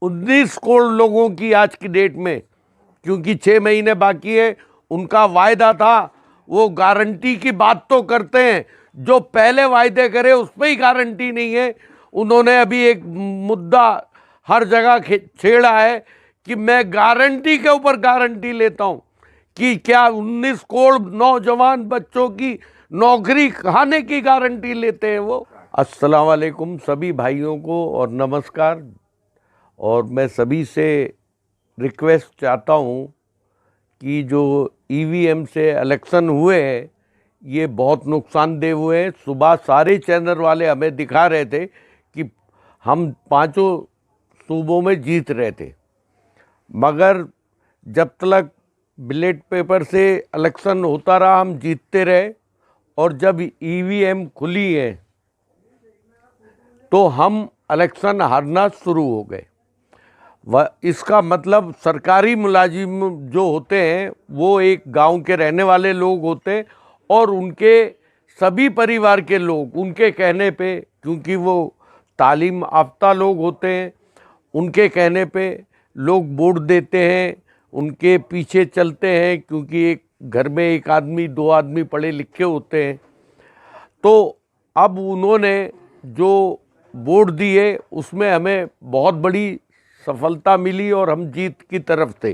19 करोड़ लोगों की आज की डेट में, क्योंकि 6 महीने बाकी है, उनका वायदा था, वो गारंटी की बात तो करते हैं, जो पहले वायदे करे उस पर ही गारंटी नहीं है। उन्होंने अभी एक मुद्दा हर जगह छेड़ा है कि मैं गारंटी के ऊपर गारंटी लेता हूं कि क्या 19 करोड़ नौजवान बच्चों की नौकरी खाने की गारंटी लेते हैं वो। अस्सलाम वालेकुम सभी भाइयों को और नमस्कार। और मैं सभी से रिक्वेस्ट चाहता हूं कि जो ईवीएम से इलेक्शन हुए हैं ये बहुत नुकसानदेह हुए हैं। सुबह सारे चैनल वाले हमें दिखा रहे थे कि हम पांचों सूबों में जीत रहे थे, मगर जब तक बैलेट पेपर से इलेक्शन होता रहा हम जीतते रहे, और जब ईवीएम खुली है तो हम इलेक्शन हारना शुरू हो गए। इसका मतलब सरकारी मुलाजिम जो होते हैं वो एक गांव के रहने वाले लोग होते हैं, और उनके सभी परिवार के लोग उनके कहने पे, क्योंकि वो तालीम याफ्ता लोग होते हैं, उनके कहने पे लोग वोट देते हैं, उनके पीछे चलते हैं, क्योंकि एक घर में एक आदमी दो आदमी पढ़े लिखे होते हैं। तो अब उन्होंने जो वोट दिए उसमें हमें बहुत बड़ी सफलता मिली और हम जीत की तरफ थे।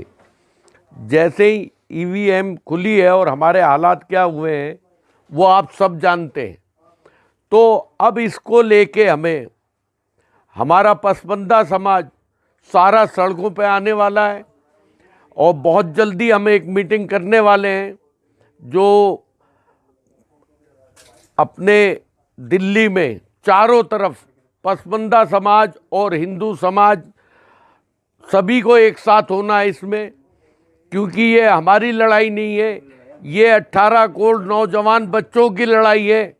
जैसे ही ईवीएम खुली है और हमारे हालात क्या हुए हैं वो आप सब जानते हैं। तो अब इसको लेके हमें, हमारा पसमानदा समाज सारा सड़कों पे आने वाला है, और बहुत जल्दी हम एक मीटिंग करने वाले हैं जो अपने दिल्ली में चारों तरफ पसमानदा समाज और हिंदू समाज सभी को एक साथ होना है इसमें, क्योंकि ये हमारी लड़ाई नहीं है, ये 18 करोड़ नौजवान बच्चों की लड़ाई है।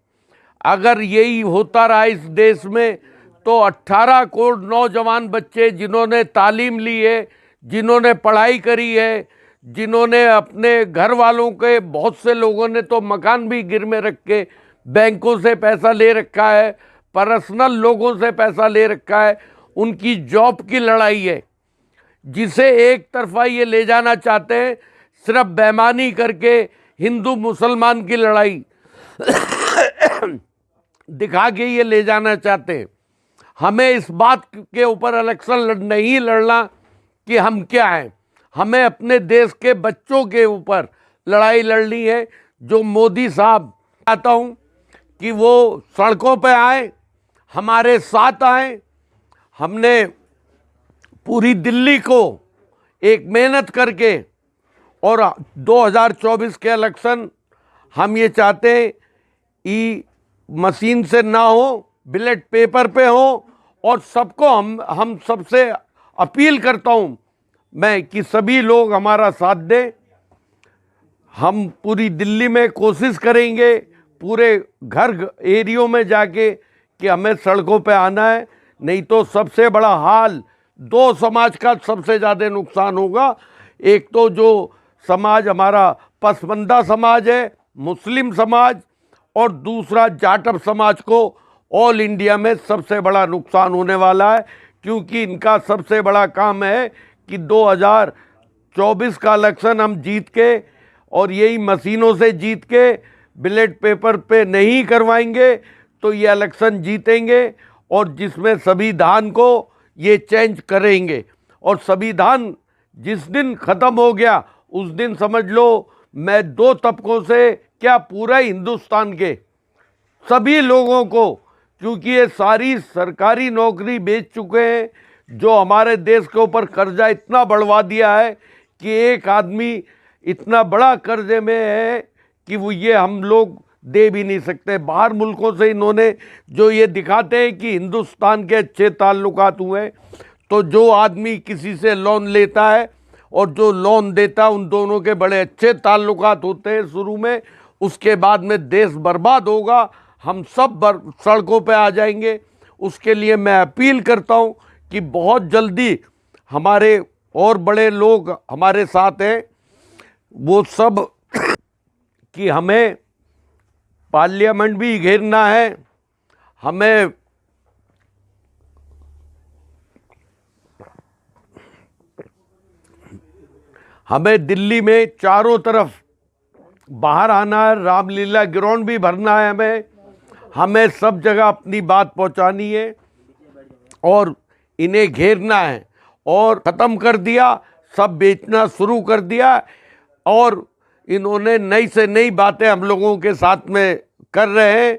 अगर यही होता रहा इस देश में तो 18 करोड़ नौजवान बच्चे जिन्होंने तालीम ली है, जिन्होंने पढ़ाई करी है, जिन्होंने अपने घर वालों के, बहुत से लोगों ने तो मकान भी गिरवी रख के बैंकों से पैसा ले रखा है, पर्सनल लोगों से पैसा ले रखा है, उनकी जॉब की लड़ाई है, जिसे एक तरफा ये ले जाना चाहते हैं सिर्फ बेईमानी करके हिंदू मुसलमान की लड़ाई दिखा के ये ले जाना चाहते हैं। हमें इस बात के ऊपर इलेक्शन नहीं लड़ना कि हम क्या हैं, हमें अपने देश के बच्चों के ऊपर लड़ाई लड़नी है। जो मोदी साहब, चाहता हूं कि वो सड़कों पे आए, हमारे साथ आए। हमने पूरी दिल्ली को एक मेहनत करके, और 2024 के इलेक्शन हम ये चाहते हैं ई मशीन से ना हो, बैलेट पेपर पे हो, और सबको हम सबसे अपील करता हूं मैं कि सभी लोग हमारा साथ दें। हम पूरी दिल्ली में कोशिश करेंगे पूरे घर एरियो में जाके कि हमें सड़कों पे आना है, नहीं तो सबसे बड़ा हाल दो समाज का सबसे ज़्यादा नुकसान होगा। एक तो जो समाज हमारा पसमानदा समाज है, मुस्लिम समाज, और दूसरा जाटव समाज को ऑल इंडिया में सबसे बड़ा नुकसान होने वाला है, क्योंकि इनका सबसे बड़ा काम है कि 2024 का इलेक्शन हम जीत के, और यही मशीनों से जीत के, बैलेट पेपर पे नहीं करवाएंगे तो ये इलेक्शन जीतेंगे, और जिसमें संविधान को ये चेंज करेंगे। और संविधान जिस दिन ख़त्म हो गया उस दिन समझ लो मैं दो तबकों से क्या पूरा हिंदुस्तान के सभी लोगों को, क्योंकि ये सारी सरकारी नौकरी बेच चुके हैं, जो हमारे देश के ऊपर कर्जा इतना बढ़वा दिया है कि एक आदमी इतना बड़ा कर्जे में है कि वो ये हम लोग दे भी नहीं सकते। बाहर मुल्कों से इन्होंने जो ये दिखाते हैं कि हिंदुस्तान के अच्छे ताल्लुकात हुए, तो जो आदमी किसी से लोन लेता है और जो लोन देता है उन दोनों के बड़े अच्छे ताल्लुकात होते हैं शुरू में, उसके बाद में देश बर्बाद होगा, हम सब सड़कों पे आ जाएंगे। उसके लिए मैं अपील करता हूं कि बहुत जल्दी हमारे और बड़े लोग हमारे साथ हैं, वो सब कि हमें पार्लियामेंट भी घेरना है, हमें हमें दिल्ली में चारों तरफ बाहर आना है, रामलीला ग्राउंड भी भरना है, हमें सब जगह अपनी बात पहुंचानी है और इन्हें घेरना है। और ख़त्म कर दिया, सब बेचना शुरू कर दिया और इन्होंने नई से नई बातें हम लोगों के साथ में कर रहे हैं,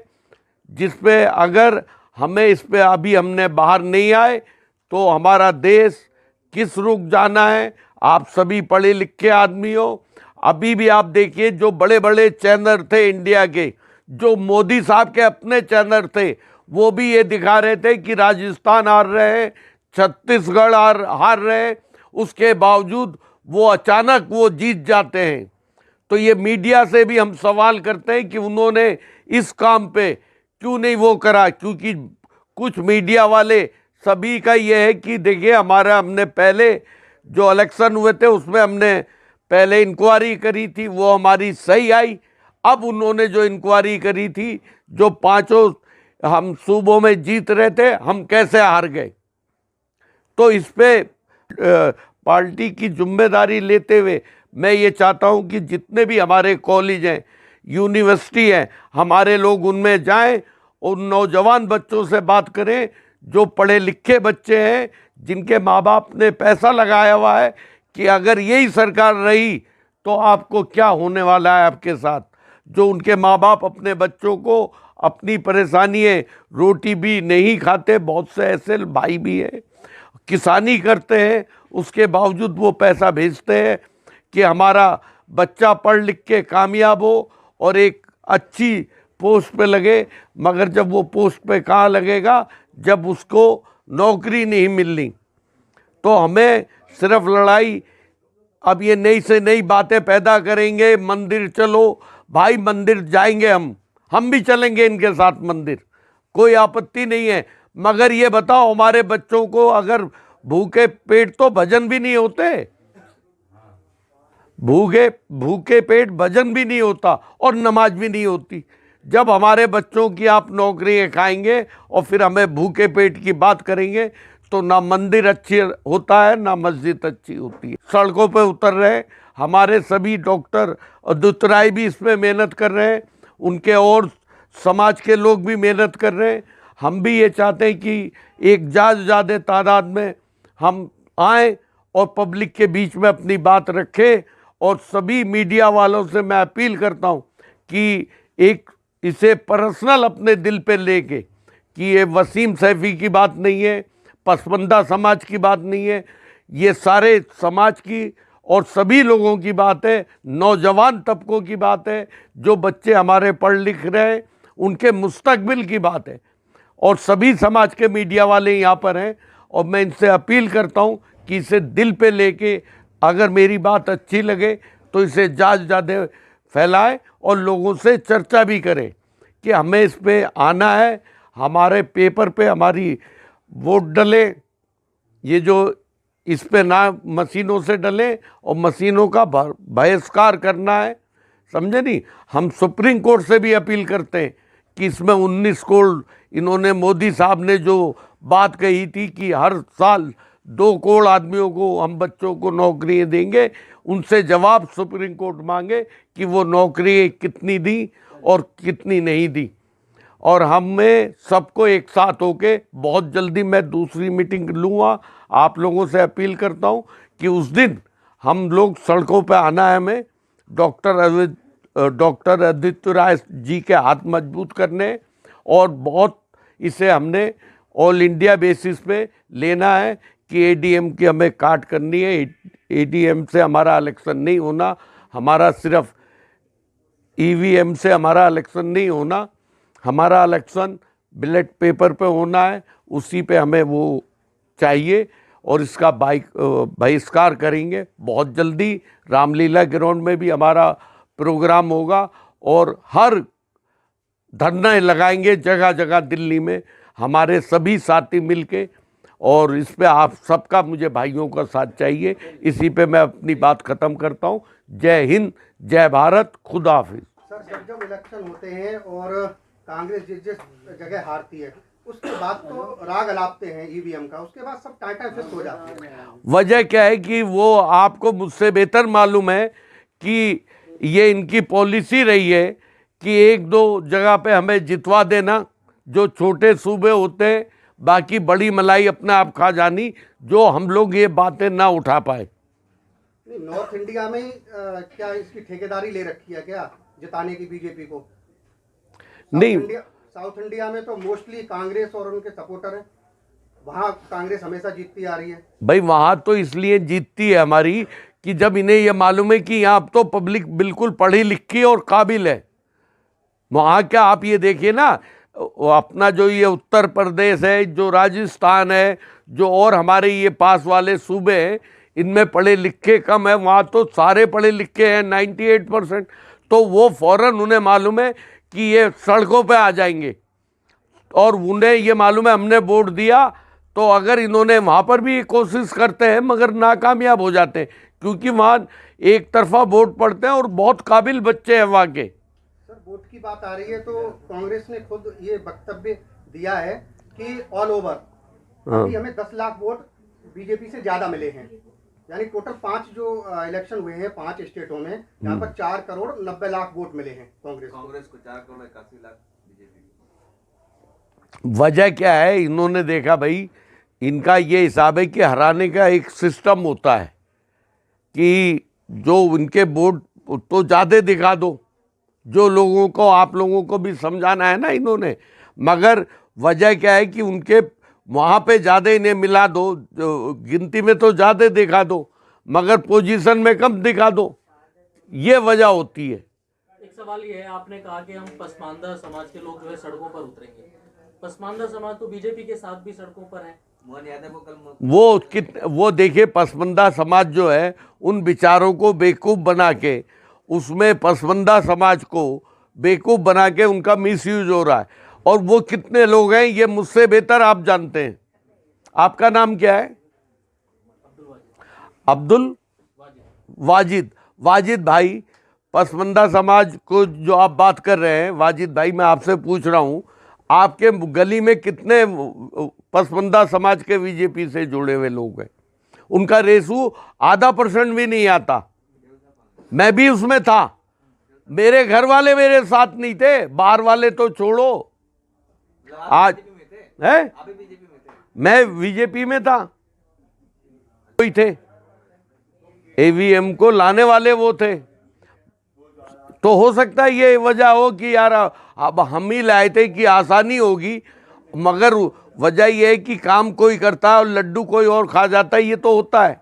जिस पे अगर हमें इस पे अभी हमने बाहर नहीं आए तो हमारा देश किस रुख जाना है। आप सभी पढ़े लिखे आदमी हो, अभी भी आप देखिए जो बड़े बड़े चैनल थे इंडिया के, जो मोदी साहब के अपने चैनल थे, वो भी ये दिखा रहे थे कि राजस्थान हार रहे हैं, छत्तीसगढ़ हार रहे हैं, उसके बावजूद वो अचानक वो जीत जाते हैं। तो ये मीडिया से भी हम सवाल करते हैं कि उन्होंने इस काम पे क्यों नहीं वो करा, क्योंकि कुछ मीडिया वाले सभी का ये है कि देखिए हमने पहले जो इलेक्शन हुए थे उसमें हमने पहले इंक्वायरी करी थी, वो हमारी सही आई। अब उन्होंने जो इंक्वायरी करी थी, जो पांचों हम सूबों में जीत रहे थे, हम कैसे हार गए। तो इस पे पार्टी की जिम्मेदारी लेते हुए मैं ये चाहता हूँ कि जितने भी हमारे कॉलेज हैं, यूनिवर्सिटी हैं, हमारे लोग उनमें जाएं और नौजवान बच्चों से बात करें, जो पढ़े लिखे बच्चे हैं, जिनके माँ बाप ने पैसा लगाया हुआ है कि अगर यही सरकार रही तो आपको क्या होने वाला है आपके साथ। जो उनके माँ बाप अपने बच्चों को अपनी परेशानी है, रोटी भी नहीं खाते, बहुत से ऐसे भाई भी हैं किसानी करते हैं, उसके बावजूद वो पैसा भेजते हैं कि हमारा बच्चा पढ़ लिख के कामयाब हो और एक अच्छी पोस्ट पे लगे। मगर जब वो पोस्ट पे कहाँ लगेगा, जब उसको नौकरी नहीं मिलनी। तो हमें सिर्फ लड़ाई, अब ये नई से नई बातें पैदा करेंगे, मंदिर चलो भाई, मंदिर जाएंगे हम भी चलेंगे इनके साथ मंदिर, कोई आपत्ति नहीं है। मगर ये बताओ हमारे बच्चों को अगर भूखे पेट तो भजन भी नहीं होते, भूखे पेट भजन भी नहीं होता और नमाज भी नहीं होती। जब हमारे बच्चों की आप नौकरी खाएंगे और फिर हमें भूखे पेट की बात करेंगे, तो ना मंदिर अच्छी होता है ना मस्जिद अच्छी होती है। सड़कों पे उतर रहे हमारे सभी डॉक्टर, और दुतराई भी इसमें मेहनत कर रहे हैं, उनके और समाज के लोग भी मेहनत कर रहे हैं। हम भी ये चाहते हैं कि एक ज़्यादा तादाद में हम आएँ और पब्लिक के बीच में अपनी बात रखें। और सभी मीडिया वालों से मैं अपील करता हूँ कि एक इसे पर्सनल अपने दिल पे लेके, कि ये वसीम सैफी की बात नहीं है, पसमानदा समाज की बात नहीं है, ये सारे समाज की और सभी लोगों की बात है, नौजवान तबकों की बात है, जो बच्चे हमारे पढ़ लिख रहे हैं उनके मुस्तकबिल की बात है। और सभी समाज के मीडिया वाले यहाँ पर हैं और मैं इनसे अपील करता हूँ कि इसे दिल पे लेके, अगर मेरी बात अच्छी लगे तो इसे ज़्यादा फैलाए और लोगों से चर्चा भी करें कि हमें इस पे आना है, हमारे पेपर पे हमारी वोट डले, ये जो इस पे ना मशीनों से डले और मशीनों का बहिष्कार करना है, समझे नहीं। हम सुप्रीम कोर्ट से भी अपील करते हैं कि इसमें 19 करोड़, इन्होंने मोदी साहब ने जो बात कही थी कि हर साल 2 करोड़ आदमियों को हम बच्चों को नौकरियाँ देंगे, उनसे जवाब सुप्रीम कोर्ट मांगे कि वो नौकरी कितनी दी और कितनी नहीं दी। और हमें सबको एक साथ होके बहुत जल्दी मैं दूसरी मीटिंग लूँगा। आप लोगों से अपील करता हूँ कि उस दिन हम लोग सड़कों पर आना है, हमें डॉक्टर आदित्य राय जी के हाथ मजबूत करने, और बहुत इसे हमने ऑल इंडिया बेसिस पे लेना है कि एडीएम की हमें काट करनी है। एडीएम से हमारा इलेक्शन नहीं होना, हमारा सिर्फ ईवीएम से हमारा इलेक्शन नहीं होना, हमारा इलेक्शन बैलेट पेपर पे होना है, उसी पे हमें वो चाहिए और इसका बहिष्कार करेंगे बहुत जल्दी। रामलीला ग्राउंड में भी हमारा प्रोग्राम होगा और हर धरना लगाएंगे जगह जगह दिल्ली में, हमारे सभी साथी मिलके। और इस पे आप सबका, मुझे भाइयों का साथ चाहिए। इसी पे मैं अपनी बात ख़त्म करता हूँ। जय हिंद, जय भारत, खुदा हाफिज। सर, जब इलेक्शन होते हैं और कांग्रेस जिस जिस जगह हारती है उसके बाद तो राग अलापते हैं ईवीएम का, उसके बाद सब टाटा फिस्ट हो जाते हैं। वजह क्या है कि वो आपको मुझसे बेहतर मालूम है कि ये इनकी पॉलिसी रही है कि एक दो जगह पे हमें जितवा देना, जो छोटे सूबे होते हैं, बाकी बड़ी मलाई अपने आप खा जानी, जो हम लोग ये बातें ना उठा पाए। नहीं, नॉर्थ इंडिया में क्या इसकी ठेकेदारी ले रखी है क्या जिताने की बीजेपी को? नहीं, साउथ इंडिया में तो मोस्टली कांग्रेस और उनके सपोर्टर हैं, वहाँ कांग्रेस हमेशा जीतती आ रही है। भाई वहाँ तो इसलिए जीतती है हमारी कि जब इन्हें यह मालूम है कि यहाँ अब तो पब्लिक बिल्कुल पढ़ी लिखी और काबिल है। वहाँ क्या आप ये देखिए ना, अपना जो ये उत्तर प्रदेश है, जो राजस्थान है, जो और हमारे ये पास वाले सूबे हैं, इनमें पढ़े लिखे कम है, वहाँ तो सारे पढ़े लिखे हैं 98%। तो वो फौरन उन्हें मालूम है कि ये सड़कों पे आ जाएंगे, और उन्हें ये मालूम है हमने वोट दिया तो अगर इन्होंने वहाँ पर भी कोशिश करते हैं मगर नाकामयाब हो जाते हैं, क्योंकि वहाँ एक तरफा वोट पड़ते हैं और बहुत काबिल बच्चे हैं वहाँ के। सर, वोट की बात आ रही है तो कांग्रेस ने खुद ये वक्तव्य दिया है कि ऑल ओवर अभी हमें 10 लाख वोट बीजेपी से ज्यादा मिले हैं, यानी टोटल 5 जो इलेक्शन हुए हैं 5 स्टेटों में, यहाँ पर 4 करोड़ 90 लाख वोट मिले हैं कांग्रेस को 4 करोड़ 81 लाख बीजेपी। वजह क्या है, इन्होंने देखा भाई, इनका ये हिसाब है कि हराने का एक सिस्टम होता है कि जो उनके वोट तो ज़्यादा दिखा दो, जो लोगों को, आप लोगों को भी समझाना है ना इन्होंने, मगर वजह क्या है कि उनके वहाँ पे ज़्यादा इन्हें मिला दो, गिनती में तो ज़्यादा दिखा दो मगर पोजीशन में कम दिखा दो, ये वजह होती है। एक सवाल ये है, आपने कहा कि हम पसमानदा समाज के लोग जो है सड़कों पर उतरेंगे। पसमानदा समाज तो बीजेपी के साथ भी सड़कों पर है। वो देखिए, पसमानदा समाज जो है उन विचारों को बेवकूफ़ बना के, उसमें पसमानदा समाज को बेवकूफ़ बना के उनका मिसयूज हो रहा है, और वो कितने लोग हैं ये मुझसे बेहतर आप जानते हैं। आपका नाम क्या है? अब्दुल वाजिद। वाजिद भाई, पसमानदा समाज को जो आप बात कर रहे हैं, वाजिद भाई मैं आपसे पूछ रहा हूँ, आपके गली में कितने पसमानदा समाज के बीजेपी से जुड़े हुए लोग हैं? उनका रेशू % भी नहीं आता। मैं भी उसमें था, मेरे घर वाले मेरे साथ नहीं थे, बाहर वाले तो छोड़ो। आज है मैं बीजेपी में था, कोई थे ईवीएम को लाने वाले वो थे, तो हो सकता है ये वजह हो कि यार अब हम ही लाए थे कि आसानी होगी, मगर वजह ये है कि काम कोई करता है और लड्डू कोई और खा जाता है, ये तो होता है।